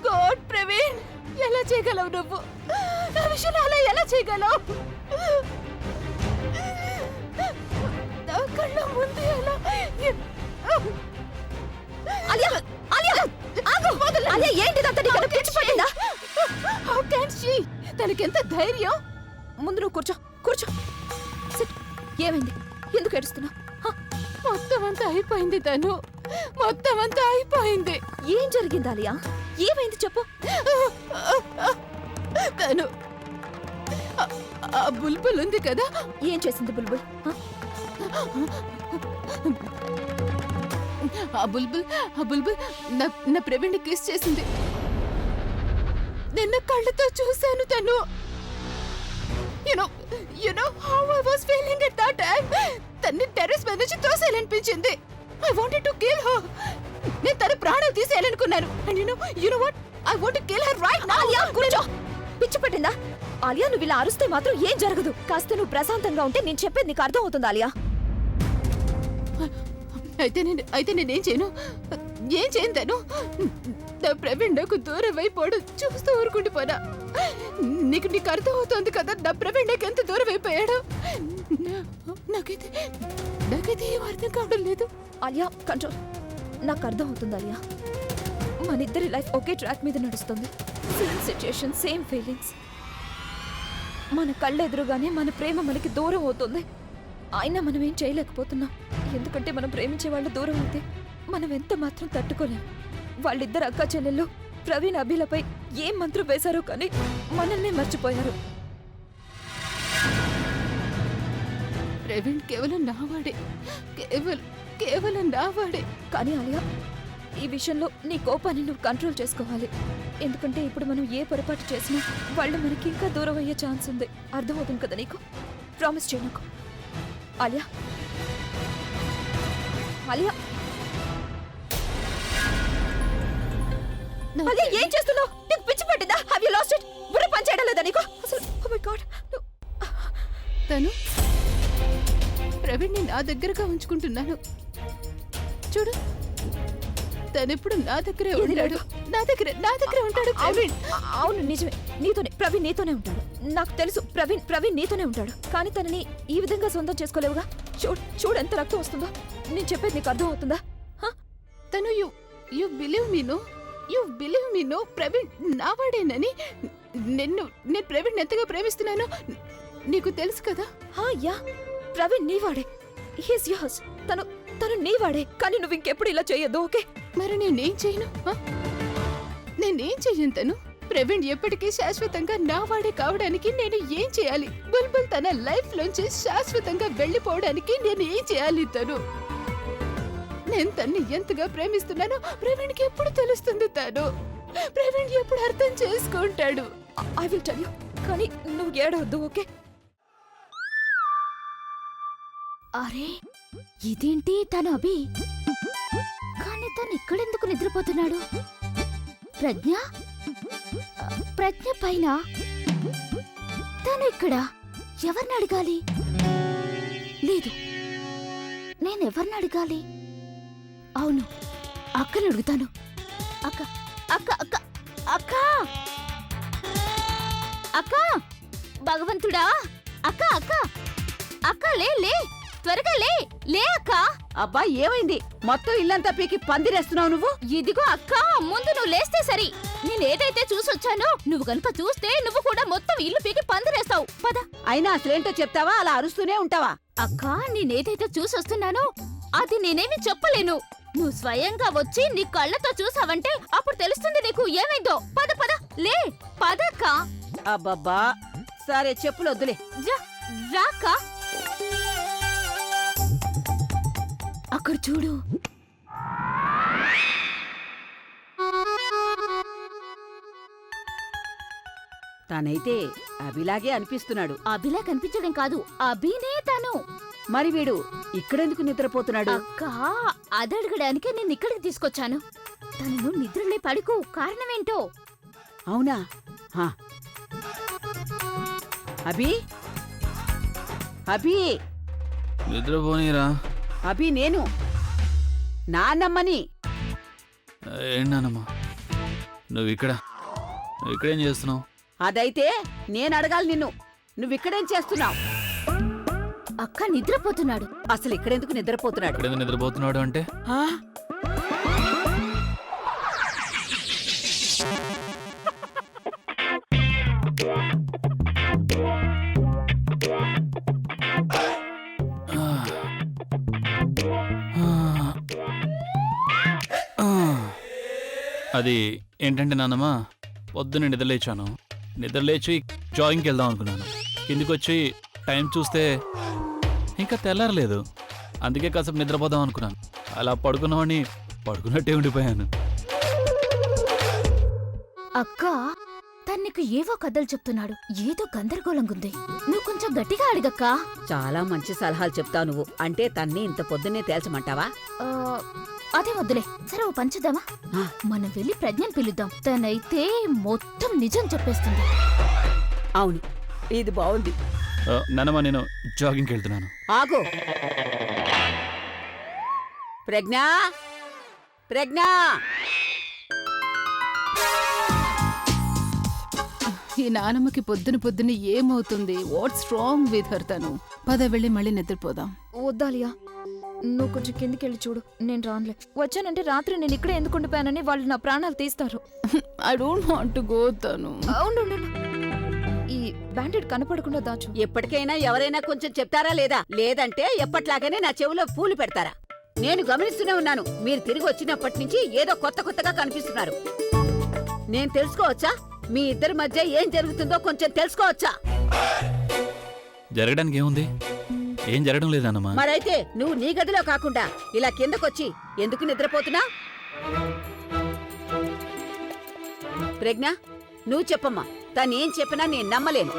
God Praveen, ఎలా చేయగలవు నువ్వు? నా విషయంలో అలా ఎలా చేయగలవు? నా కళ్ళ ముందు ఎలా? ఆలియా, ఆలియా, ఆగు! ఆలియా, ఏంటిదంతా? నీకు పిచ్చి పట్టిందా? How can she? తనకెంత ధైర్యం! ముందు నువ్వు కూర్చో, కూర్చో. సిట్. ఏమైంది? ఎందుకు ఏడుస్తున్నావు? మొత్తం అంతా అయిపోయింది తను, మొత్తం అంతా అయిపోయింది. ఏం జరిగింది ఆలియా? ఏమైంది చెప్పు. తను ఆ బుల్బుల్ ఉంది కదా, ఏం చేసింది బుల్బుల్? ఆ బుల్బుల్ నా ప్రవీణ్ కిస్ చేసింది. నిన్న కళ్ళతో చూశాను తను. You know how I was feeling at that time. తన్ని టెర్రస్ మీద నుంచి తోసేయాలనిపించింది. I wanted to kill her. నేను తన ప్రాణాలు తీసేయాలనుకున్నాను. And you know what? I want to kill her right now. Alia, కూర్చో. పిచ్చి పట్టిందా? ఆలియా, నువ్వు ఇలా అరుస్తే మాత్రం ఏం జరగదు. కాస్త నువ్వు ప్రశాంతంగా ఉంటే నేను చెప్పేది నీకు అర్థం అవుతుంది ఆలియా. అయితే నేనేం చేయను? ఏం చేయను తను? నా ప్రవీణ్ నాకు దూరం అయిపోవడం చూస్తూ ఊరుకుండిపోనా? నీకు అర్థం అవుతుంది కదా నా ప్రవీణ్ నాకు ఎంత దూరం అయిపోయాడు. నాకైతే ఏం అర్థం కావడం లేదు. ఆలియా, కంట్రోల్. నాకు అర్థం అవుతుంది ఆలియా. మన ఇద్దరి లైఫ్ ఒకే ట్రాక్ మీద నడుస్తుంది. Same situation, same feelings. మన కళ్ళెదురుగానే మన ప్రేమ మనకి దూరం అవుతుంది. అయినా మనం ఏం చేయలేకపోతున్నాం. ఎందుకంటే మనం ప్రేమించే వాళ్ళు దూరం అయితే మనం ఎంత మాత్రం తట్టుకోలేం. వాళ్ళిద్దరు అక్క చెల్లెళ్ళు ప్రవీణ్ అభిలపై ఏం మంత్రం వేశారో కానీ మనల్ని మర్చిపోయారు. ప్రవీణ్ కేవలం నావాడే, కేవలం నావాడే. కానీ ఆలియా, ఈ విషయంలో నీ కోపాన్ని నువ్వు కంట్రోల్ చేసుకోవాలి. ఎందుకంటే ఇప్పుడు మనం ఏ పొరపాటు చేసినా వాళ్ళు మనకి ఇంకా దూరం అయ్యే ఛాన్స్ ఉంది. అర్థమవుతుంది కదా నీకు? ప్రామిస్ చేయ నాకు. ఆలియా, ఆలియా, ఆలియా, ఏం చేస్తున్నావు? నీకు పిచ్చి పట్టిందా? Have you lost it? బుర్ర పని చేయడం లేదా నీకు అసలు? Oh my god. తను ప్రవీణ్ని నా దగ్గరగా ఉంచుకుంటున్నాను. చూడు, తనెప్పుడు నా దగ్గరే ఉంటాడు. నా దగ్గరే ఉంటాడు ప్రవీణ్. అవును, నిజమే. ప్రవీణ్ నీతోనే ఉంటాడు. నాకు తెలుసు. ప్రవీణ్ నీతోనే ఉంటాడు. కానీ తనని ఈ విధంగా సొంతం చేసుకోలేవుగా. చూడు ఎంత రక్తం వస్తుందో. నేను చెప్పేది నీకు అర్థం అవుతుందా? తను you believe me no Praveen నావాడేనని. నేను ప్రవీణ్ ఎంతగా ప్రేమిస్తున్నానో నీకు తెలుసు కదా. యా, ప్రవీణ్ నీవాడే. He's yours. తను నీవాడే. కానీ నువ్వు ఇంకెప్పుడు ఇలా చేయొద్దు, ఓకే? మరి నేనేం చేయను? నేనేం చెయ్యను తను. ప్రవీణ్ ఎప్పటికీ శాశ్వతంగా నావాడే కావడానికి నేను ఏం చేయాలి? బుల్బుల్ తన లైఫ్ లోంచి శాశ్వతంగా వెళ్లిపోవడానికి నేను ఏం చేయాలి? నేను తన్ని ఎంతగా ప్రేమిస్తున్నానో ప్రవీణ్కి ఎప్పుడు తెలుస్తుంది. ప్రవీణ్ ఎప్పుడు అర్థం చేసుకుంటాడు? I will tell you. కానీ నువ్వు ఏడవద్దు, ఓకే? అరే, ఇదేంటి తను అభి? కానీ తను ఇక్కడెందుకు నిద్రపోతున్నాడు? ప్రజ్ఞ పైన తను ఇక్కడ ఎవరిని అడగాలి? లేదు, నేనెవరిని అడగాలి? అవును, అక్కని అడుగుతాను. అక్క అక్క అక్క అక్క అక్క భగవంతుడా! అక్క అక్క అక్క, లే త్వరగా లే అక్క. అబ్బా, ఏమైంది? మొత్తం ఇల్లంతా పీకి పందిరేస్తున్నావు నువ్వు. ఇదిగో అక్క, ముందు నువ్వు లేస్తే సరి. నేనేదైతే చూసొచ్చానో నువ్వు గనుక చూస్తే నువ్వు కూడా మొత్తం ఇల్లు పీకి పందిరేస్తావు. పద. అయినా అసలేంటో చెప్తావా? అలా అరుస్తూనే ఉంటావా? అక్క, నేనేదైతే చూసొస్తున్నానో అది నేనేమి చెప్పలేను. నువ్వు స్వయంగా వచ్చి నీ కళ్ళతో చూసావంటే అప్పుడు తెలుస్తుంది నీకు ఏమైందో. పద లే, పదక్క. అబ్బబ్బా, సరే చెప్పులొద్దులే. రాక్క. అక్కడ చూడు. తనైతే అభిలాగే అనిపిస్తున్నాడు. అభిలా కనిపించడం కాదు, అభినే తను. మరి వీడు ఇక్కడెందుకు నిద్రపోతున్నాడు? అక్క, అదడగడానికి నేను ఇక్కడికి తీసుకొచ్చాను. తనను నిద్రలే పడుకో. కారణమేంటో? అవునా? అభి, నిద్రపోనీరా. అభి నేను నాన్నమ్మని. ఏంటి నానమ్మా నువ్వు ఇక్కడేం చేస్తున్నావు? అదైతే నేను అడగాలి నిన్ను. నువ్విక్కడేం చేస్తున్నావు? అక్క నిద్రపోతున్నాడు. అసలు ఇక్కడెందుకు నిద్రపోతున్నాడు? ఇక్కడేదో నిద్రపోతున్నాడు అంటే ఆ? అది ఏంటంటే నాన్నమ్మా పొద్దున్న నిద్రలేచి జాగింగ్కి వెళ్దాం అనుకున్నాను. కిందికి వచ్చి టైం చూస్తే ఇంకా తెల్లారలేదు. అందుకే కాసేపు నిద్రపోదాం అనుకున్నాను. అలా పడుకున్నట్టే ఉండిపోయాను. అక్క తనకు ఏవో కథలు చెప్తున్నాడు. ఏదో గందరగోళంగా ఉంది. నువ్వు కొంచెం గట్టిగా అడిగక్కా. చాలా మంచి సలహాలు చెప్తావు నువ్వు. అంటే తన్ని ఇంత పొద్దున్నే తేల్చమంటావా? ఆ, అదే వద్దులే. సరే ఓ పంచుదామా? మనం వెళ్ళి ప్రజ్ఞని పిలుద్దాం. తనైతే మొత్తం నిజం చెప్పేస్తుంది. అవును, ఇది బాగుంది. నాన్నమ్మ నేను జాగింగ్కి వెళ్తున్నాను. ఆగు. ప్రజ్ఞా, ప్రజ్ఞా. ఈ నానమ్మకి పొద్దున ఏమవుతుంది? What's wrong with her? తను పద వెళ్ళి మళ్ళీ నిద్రపోదాం. వద్దాలియా, నువ్వు కొంచెం కిందికి వెళ్ళి చూడు. నేను రానులే. వచ్చానంటే రాత్రి నేను ఇక్కడే ఎందుకు ఉండిపోయానని వాళ్ళు నా ప్రాణాలు తీస్తారు. I don't want to go. తను అవును, ఈ బ్యాండెడ్ కనపడకుండా దాచు. ఎప్పటికైనా ఎవరైనా కొంచెం చెప్తారా లేదా? లేదంటే ఎప్పట్లాగానే నా చెవులో పూలు పెడతారా? నేను గమనిస్తూనే ఉన్నాను. మీరు తిరిగి వచ్చినప్పటి నుంచి ఏదో కొత్తగా కనిపిస్తున్నారు. నేను తెలుసుకోవచ్చా? మీ ఇద్దరి మధ్య ఏం జరుగుతుందో కొంచెం తెలుసుకోవచ్చా? జరగడానికి ఏముంది? ఏం జరగడం లేదన్నమా. మరైతే నువ్వు నీ గదిలో కాకుండా ఇలా కిందకొచ్చి ఎందుకు నిద్రపోతున్నా? ప్రజ్ఞ, నువ్వు చెప్పమ్మా. తనేం చెప్పినా నేను నమ్మలేను.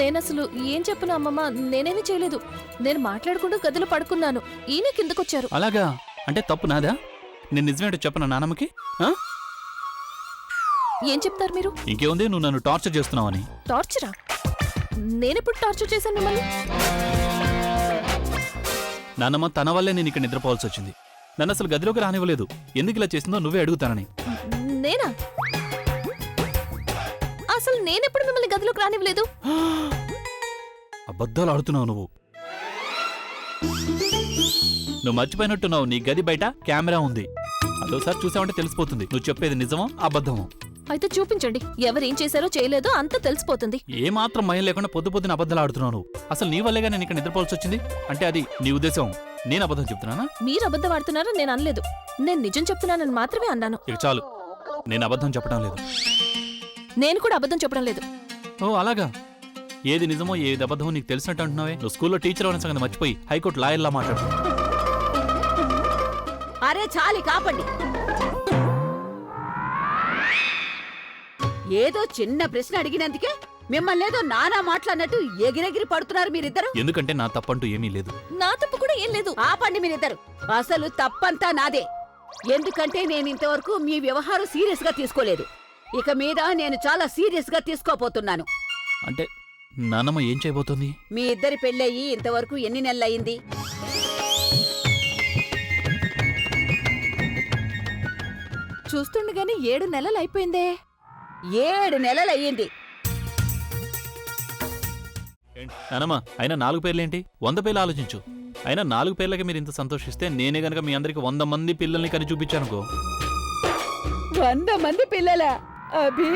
నేనసలు ఏం చెప్పను అమ్మమ్మ. నేనేమీ చేయలేదు. నేను మాట్లాడుకుంటూ గదిలో పడుకున్నాను. ఈయన కిందకొచ్చారు. అలాగా? అంటే తప్పు నాదా? నేను నిజమేంటో చెప్పనా నానమ్మకి? ఏం చెప్తారు మీరు? ఇంకేముంది, నువ్వు నన్ను టార్చర్ చేస్తున్నావని. టార్చరా? నేనెప్పుడు టార్చర్ చేశాను మిమ్మల్ని? నాన్నమ్మ తన వల్లే నేను ఇక్కడ నిద్రపోవాల్సి వచ్చింది. నన్ను అసలు గదిలోకి రానివ్వలేదు. ఎందుకు ఇలా చేసిందో నువ్వే అడుగుతానని. నేనా? అసలు నేనెప్పుడు మిమ్మల్ని గదిలోకి రానివ్వలేదు. అబద్ధాలు ఆడుతున్నావు నువ్వు. నువ్వు మర్చిపోయినట్టున్నావు. నీ గది బయట కెమెరా ఉంది. అదోసారి చూసావంటే తెలిసిపోతుంది నువ్వు చెప్పేది నిజమో అబద్ధమో. అయితే చూపించండి. ఎవరేం చేశారో చేయలేదో అంతా తెలిసిపోతుంది. ఏమాత్రం భయం లేకుండా పొద్దున అబద్ధాలు ఆడుతున్నావు నువ్వు. అసలు నీ వల్లేగా నేను ఇక్కడ నిద్రపోవాల్సి వచ్చింది. అంటే అది నీ ఉద్దేశం. నేను అబద్ధం చెప్తున్నానా? మీరు అబద్ధం ఆడుతున్నారని నేను అనలేదు. నేను నిజం చెప్తున్నానని మాత్రమే అన్నాను. ఇక చాలు. నేను అబద్ధం చెప్పడం లేదు. నేను కూడా అబద్ధం చెప్పడం లేదు. ఓ అలాగా? ఏది నిజమో ఏది అబద్ధమో నీకు తెలిసినట్టు అంటున్నావే. నువ్వు స్కూల్లో టీచర్ అనే సంగతి మర్చిపోయి హైకోర్టు లాయర్లా మాట్లాడు. అరే చాలి, కాపండి. ఏదో చిన్న ప్రశ్న అడిగినందుకే మిమ్మల్ని ఏదో నానా మాట్లాడినట్టు ఎగిరెగిరి పడుతున్నారు మీరిద్దరు. ఎందుకంటే నా తప్పంటూ ఏమీ లేదు. నా తప్పు కూడా ఏం లేదు. ఆపండి మీరిద్దరు. అసలు తప్పంతా నాదే. ఎందుకంటే నేను ఇంతవరకు మీ వ్యవహారం సీరియస్ గా తీసుకోలేదు. ఇక మీద నేను చాలా సీరియస్ గా తీసుకోపోతున్నాను. అంటే నాన్నమ్మ ఏం చేయబోతోంది? మీ ఇద్దరి పెళ్ళయి ఇంతవరకు ఎన్ని నెలలయ్యింది? చూస్తుండగానే 7 నెలలు అయిపోయిందే. 7 నెలలయ్యింది. నానమ్మ అయినా 4 పేర్లేంటి? 100 పేర్లు ఆలోచించు. అయినా 4 పేర్లకి మీరు ఇంత సంతోషిస్తే నేనే గనక మీ అందరికి 100 మంది పిల్లల్ని కని చూపించానుకో. 100 మంది పిల్లలా? అభి